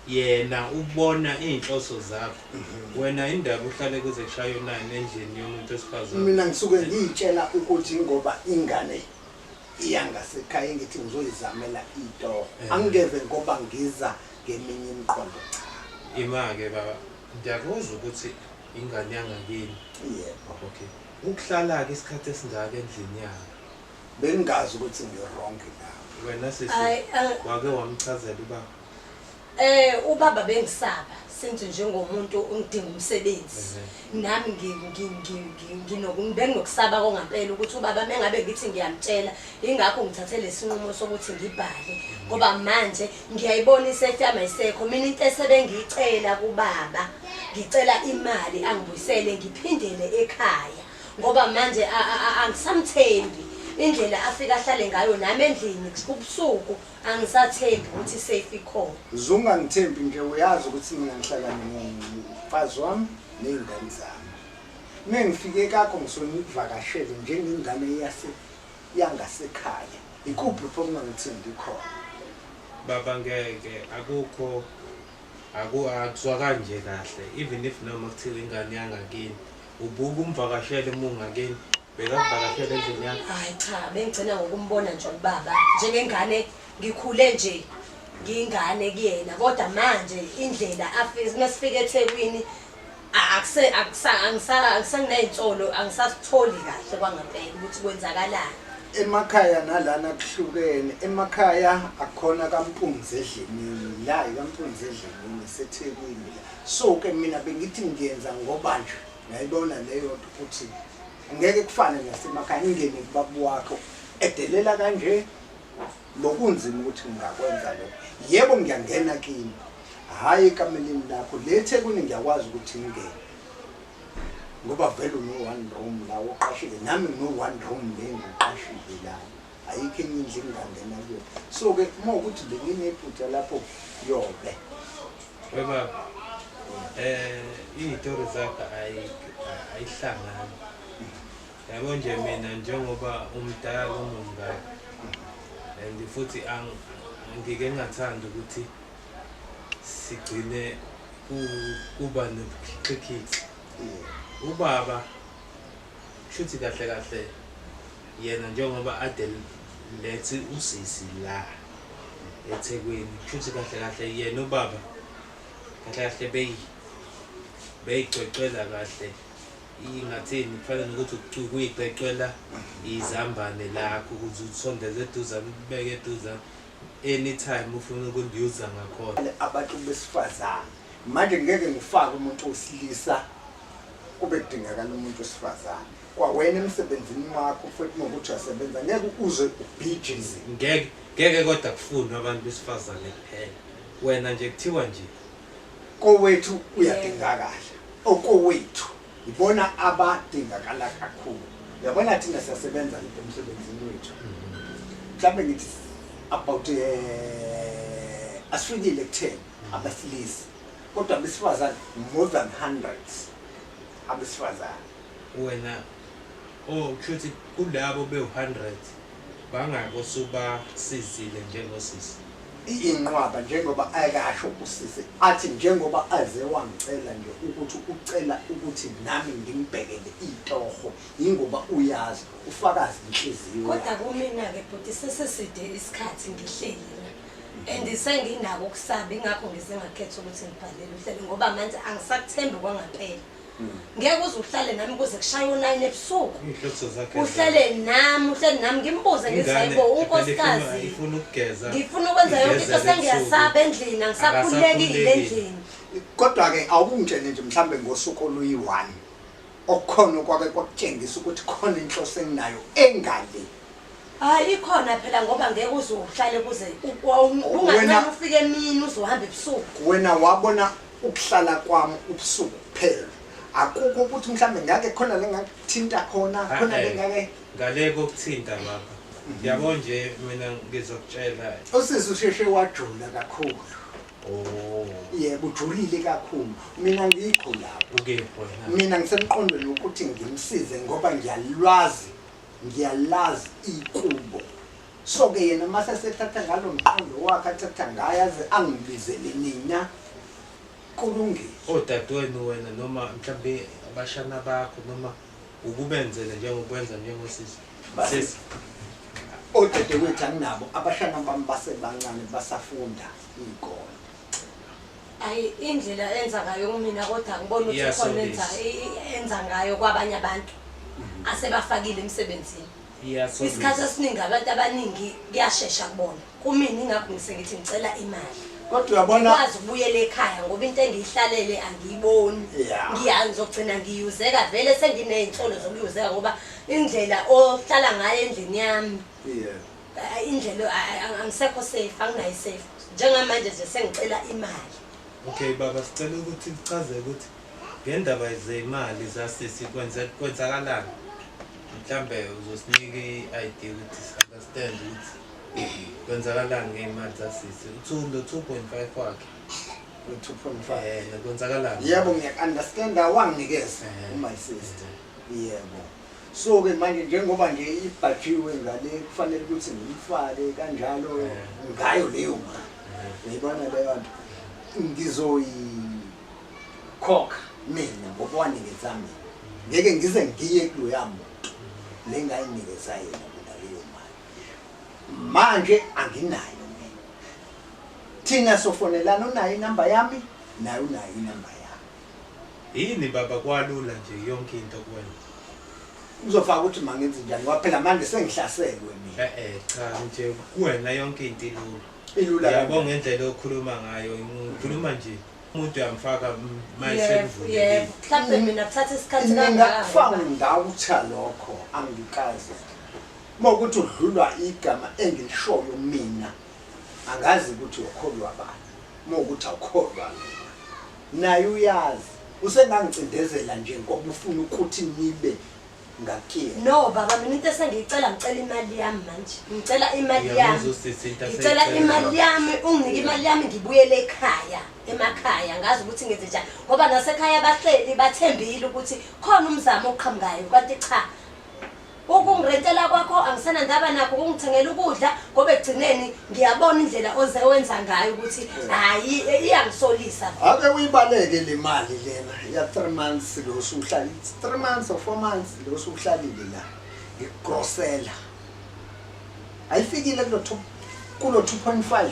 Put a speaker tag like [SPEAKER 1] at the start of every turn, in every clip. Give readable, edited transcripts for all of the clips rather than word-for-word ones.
[SPEAKER 1] yena ubona inhloso zakho wena indaba uhlale kuze kushaya u9 endlini yomuntu osifazana
[SPEAKER 2] mina ngisuke ngiyitshela ukuthi ngoba ingane iyangasekhaya ngithi ngizoyizamela ito angeve ngoba ngiza ngeminye imiqondo cha
[SPEAKER 1] imake baba ngiyakuzwa ukuthi ingane yangakini
[SPEAKER 2] yebo
[SPEAKER 1] okay ukuhlala ke isikhathi esingaka endlini yakhe
[SPEAKER 2] bengazi ukuthi ngiyirong la
[SPEAKER 1] wena sisi wake wamchazela ubaba
[SPEAKER 3] ubaba bengisaba senze njengomuntu ongidinga umsebenzi nami nginokusaba kongampela ukuthi ubaba mengabe ngithi ngiyamtshela ingakho ngithathe lesinqumo sokuthi ngibhale ngoba manje ngiyayibona isefama isekho mina into esebengicela kubaba ngicela imali angibuyisele ngiphindele ekhaya ngoba manje angisamthembi indlela afika ahlale ngayo nami endlini kubusuku angisathembi ukuthi safe ikhona
[SPEAKER 2] zungangithembi nje uyazi ukuthi mina ngihlala nomfazi wami nezingane zami mengifike kakho ngisonivakashele njengengane yangasekhaya ikuphi phoma ngithembi khona
[SPEAKER 1] baba ngeke akukho akuzwa kanje kahle even if noma kuthiwa ingane yangakini ubuka umvakashele mungakini bekavakashele endlini yakhe
[SPEAKER 3] hayi cha bengigcina ngokumbona nje ubaba njengengane ngikhule nje ngingane kuyena kodwa manje indlela afike masifike eThekwini angisanginayintsolo angisasitholi kahle kwangampela ukuthi kwenzakalani
[SPEAKER 2] emakhaya nalana kuhlukene emakhaya akukhona kampunzi edlenini la ikampunzi edlenini seThekwini so ke mina bengithi ngiyenza ngoba nje ngayibona leyo ukuthi ngeke kufane nasemakhaya ingene kubabu wakho edelela kanje lokunzima ukuthi ngakwenza lokho yebo ngiyangena kini hayi kamelini lakho leThekwini ngiyakwazi ukuthi ngingene ngoba vele one room la uqashile nami one room lengiqashile la ayikho enye indlu engangena kuyo so ke uma ukuthi benginephutha lapho yobe
[SPEAKER 1] baba izitori zakho ayihlangani yabo nje mina njengoba umdala umngane and futhi ngike ngathanda ukuthi sigcine kuba nokukhikhithi ubaba shuthi kahle kahle yena njengoba ade lethi usisi la eThekwini shuthi kahle kahle yena ubaba kahle kahle beyicwecwela kahle ingathini kufanele ukuthi ukuyicwecwela izambane lakho ukuthi uthondeze eduzane ubeke eduzane anytime ufuna ukundiuza ngakhona
[SPEAKER 2] abantu besifazana manje ngeke ngifake umuntu osilisa kube kudingakala umuntu wesifazane kwawena emsebenzini wakho futhi ngokuthi uyasebenza ngeke uze ubhijize
[SPEAKER 1] ngeke kodwa kufunwa abantu besifazane kuphela wena nje kuthiwa nje
[SPEAKER 2] kowethu uyadingakala okowethu ibona abadingakala kakhulu yabona thina siyasebenza lapha emsebenzini wethu mhlawumbe ngithi about asifikile 10 abasilisi kodwa besifazane more than hundreds abesifazane
[SPEAKER 1] wena kushuthi kulabo be100 bangako suba sizile njengosisi
[SPEAKER 2] inqwaba njengoba ayakasho usisi athi njengoba aze wangicela nje ukuthi ucela ukuthi nami ngimbhekele itoho ingoba uyazi ufakazi inhliziyo
[SPEAKER 3] kodwa kumina ke bhuti seseside isikhathi ngihleli and senginako ukusaba ingakho ngizengakhetha ukuthi ngibhalele uhlelo ngoba manje angisakuthembi kwangaphela ngeke uzuhlale nami kuze kushaya u9 ebusuku
[SPEAKER 1] inhluthu zakhe
[SPEAKER 3] uhlele nami ngimbuze ngizayibo unkosikazi
[SPEAKER 1] ngifuna ukugeza
[SPEAKER 3] ngifuna ukwenza yonke into sengiyasaba endlini angisakhululekile endlini
[SPEAKER 2] kodwa ke awungitshele nje mhlambe ngosuku oluyi1 okukhona kwake kwakutshengisa ukuthi khona inhloso enginayo engale
[SPEAKER 3] hayi ikhona phela ngoba ngeke uzohlale kuze ungancane ufike emini uzohamba ebusuku
[SPEAKER 2] wena wabona ukuhlala kwami ubusuku kuphela akukho ukuthi mhlambe ngake khona lengakuthinta khona lengake
[SPEAKER 1] ngale kokuthinta baba yabo nje mina ngizokutshela
[SPEAKER 2] usisi usheshe wajula kakhulu yebo ujulile kakhulu mina ngikho lapho
[SPEAKER 1] ukepho
[SPEAKER 2] mina ngisemqondweni ukuthi ngimsize ngoba ngiyalazi ikubo so ke yena mase sethatha ngalo mqondo wakhe athatha ngayo aze angibizele nina kulungile
[SPEAKER 1] odadewenu wena noma mhlambe abashana bakho noma ukubenzele njengokwenza njengosisi sisi
[SPEAKER 2] odadewethu anginabo abashana bami basebancane basafunda ikole
[SPEAKER 3] ayi indlela enza ngayo kumina kodwa ngibona ukuthi khona enza ngayo kwabanye abantu asebafakile emsebenzini isikhathi esiningi abantu abaningi kuyashesha kubona kumina ingakho ngisengithi ngicela imali
[SPEAKER 2] kodwa uyabona
[SPEAKER 3] ukwazi ukubuyela ekhaya ngoba into engiyihlalele angiyiboni ngiyazogcina ngiyuzeka vele senginey'nsolo zokuyuzeka ngoba indlela ohlala ngayo endlini yami indlela angisekho safe anginayo safe njengamanje nje sengicela imali.
[SPEAKER 1] Okay baba sicela ukuthi uchaze ukuthi ngendaba zemali zasisi kwenzakalani mhlambe uzosinika i-idea ukuthi understand ukuthi kwenzakalani ngemali zasisi uthundo 2.5 wakhe
[SPEAKER 2] 2.5
[SPEAKER 1] kwenzakalani
[SPEAKER 2] yebo ngiyakunderstand awanginikeza my sister yebo so ke manje njengoba nje ibhajiwe ngale kufanele ukuthi ngimfake kanjalo ngayo leyo mali uyibona leyo nto ngizoyikhokha mina ngoba wanikeza mina ngeke ngize ngiye kulo yami lengayinikeza yena mina leyo mali manje anginayo mina thina sofonelana unayo inamba yami nayo unayo inamba yami
[SPEAKER 1] yini baba kwalula nje yonke into kuwena
[SPEAKER 2] uzofaka ukuthi mangenze njani ngoba phela manje sengihlaselwe mina
[SPEAKER 1] cha nje kuwena yonke into
[SPEAKER 2] ilula
[SPEAKER 1] yabonga ngendlela okhuluma ngayo ngikhuluma nje umuntu uyamfaka mayisevule
[SPEAKER 3] yebo mhlawumbe mina kuthatha isikhathi
[SPEAKER 2] ngingakufunda lokho angikazi mokuthi udlulwa igama engilishoyo mina angazi ukuthi ukholwa bani mokuthi awukholwa mina naye uyazi usengangicindezela nje ngoba ufuna ukuthi nibe ngakini
[SPEAKER 3] no baba mina into esengicela ngicela imali yami manje ngicela imali yami ngicela imali yami unginike imali yami ngibuyele ekhaya emakhaya ngazi ukuthi ngenze njani ngoba nasekhaya bahleli bathembile ukuthi khona umzamo oqhamukayo kanti cha ukungirentela kwakho angisana ndaba nakho ukungithengela ukudla ngoba egcineni ngiyabona indlela ozenza ngayo ukuthi hayi iyangisolisa
[SPEAKER 2] ake uyibaleke le mali lena ya 3 months lo usuhlala 3 months or 4 months lo usuhlalile la ngikugrosela ayifikile kulo 2.5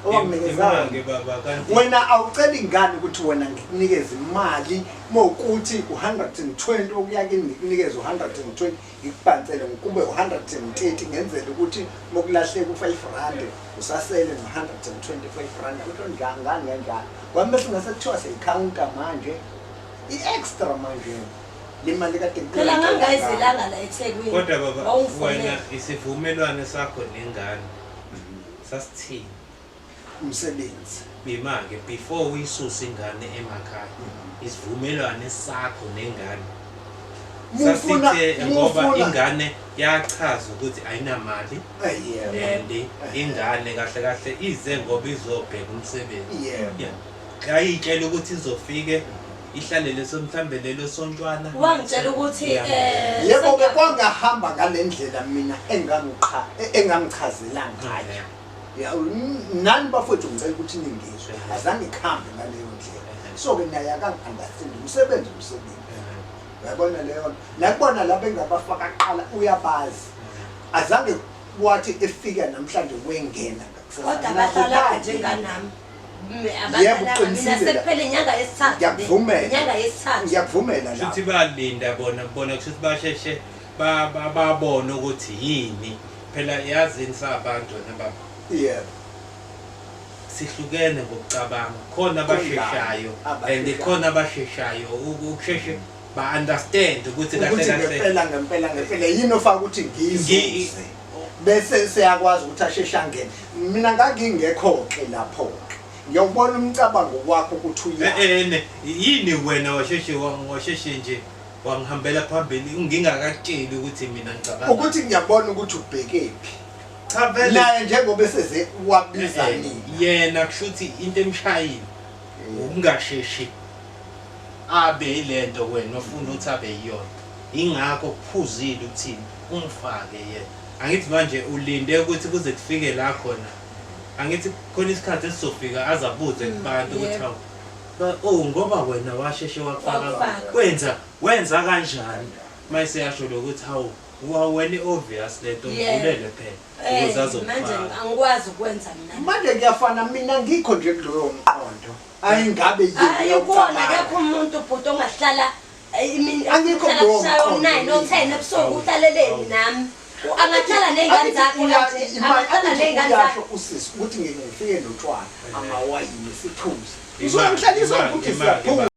[SPEAKER 2] owamnikeza
[SPEAKER 1] baba kanti
[SPEAKER 2] wena awucela ingane ukuthi wena ngikunikeze imali mokuthi u120 okuya kini ngikunikeze u120 ngikubhansele ngikube u130 ngenzele ukuthi mokulahleka u5 rand usasele no125 rand ukuthi njani kanjani kwambe singasekuthiwa seyicounter manje iextra manje lemali kade
[SPEAKER 3] phela ngangayizilanga la eThekwini
[SPEAKER 1] kodwa baba wena isivumelwano sakho nengane sasithini
[SPEAKER 2] umsebenzi
[SPEAKER 1] mimake before uyisusa ingane emakhaya isivumelwano sakho nengane sasithe ngoba ingane yachaza ukuthi ayinamali and ingane kahle kahle ize ngoba izobheka umsebenzi ayitshela ukuthi izofike ihlale leso mhlambe lelo sontwana
[SPEAKER 3] wangitshela ukuthi
[SPEAKER 2] yebo ke kwangahamba ngalendlela mina engangichazela ngayo nani bafowethu ngicela ukuthi ningizwe azange ikhambe ngaleyo ndlela so ke naye akangi-understand umsebenzi uyabona leyo nakubona laba engabafaka kuqala uyabazi azange wathi efika namhlanje wengena
[SPEAKER 3] kodwa abahlala njenganami mina sekuphela inyanga yesithathu
[SPEAKER 2] ngiyakuvumela
[SPEAKER 1] futhi balinda bona kushuthi basheshe babone ukuthi yini phela yazini sabantu nababa
[SPEAKER 2] yebo
[SPEAKER 1] sihlukene ngokucabanga khona abasheshayo and khona abasheshayo ukusheshe ba-understand ukuthi
[SPEAKER 2] ngempela yini ofaka ukuthi ngiyize bese siyakwazi ukuthi asheshe angene mina ngangingekho-ke lapho-ke ngiyawubona umcabango wakho ukuthi
[SPEAKER 1] yini wena washeshe nje wangihambela phambili ngingakatsheli ukuthi mina ngicabanga
[SPEAKER 2] ukuthi ngiyabona ukuthi ubhekephi naye njengoba eseze wabiza
[SPEAKER 1] yena kushuthi into emshayini ukungasheshi abe ilento wena ofuna ukuthi abe yiyona ingakho kuphuzile ukuthini umfake yena angithi manje ulinde ukuthi kuze kufike la khona angithi khona isikhathi esizofika azabuze kubantu ukuthi hawu oh ngoba wena washeshe wafaka wenza kanjani mayise yasho lokuthi hawu wena obvious lento ngivulele phela ukuze azofaka
[SPEAKER 3] manje angikwazi ukwenza mina
[SPEAKER 2] manje kuyafana mina ngikho nje kuloyo mqondo ayingabe
[SPEAKER 3] yini ukubona akekho umuntu ubhuti ongahlala imini
[SPEAKER 2] Angikho
[SPEAKER 3] kushaya 9 no 10 ebusuku uhlaleleni nami angahlala nezingane zakhe angahlala nezingane zakhe
[SPEAKER 2] usisi ukuthi ngifike notshwala amawayini siphuze uzokuhlalisa ukuthi siyaphuma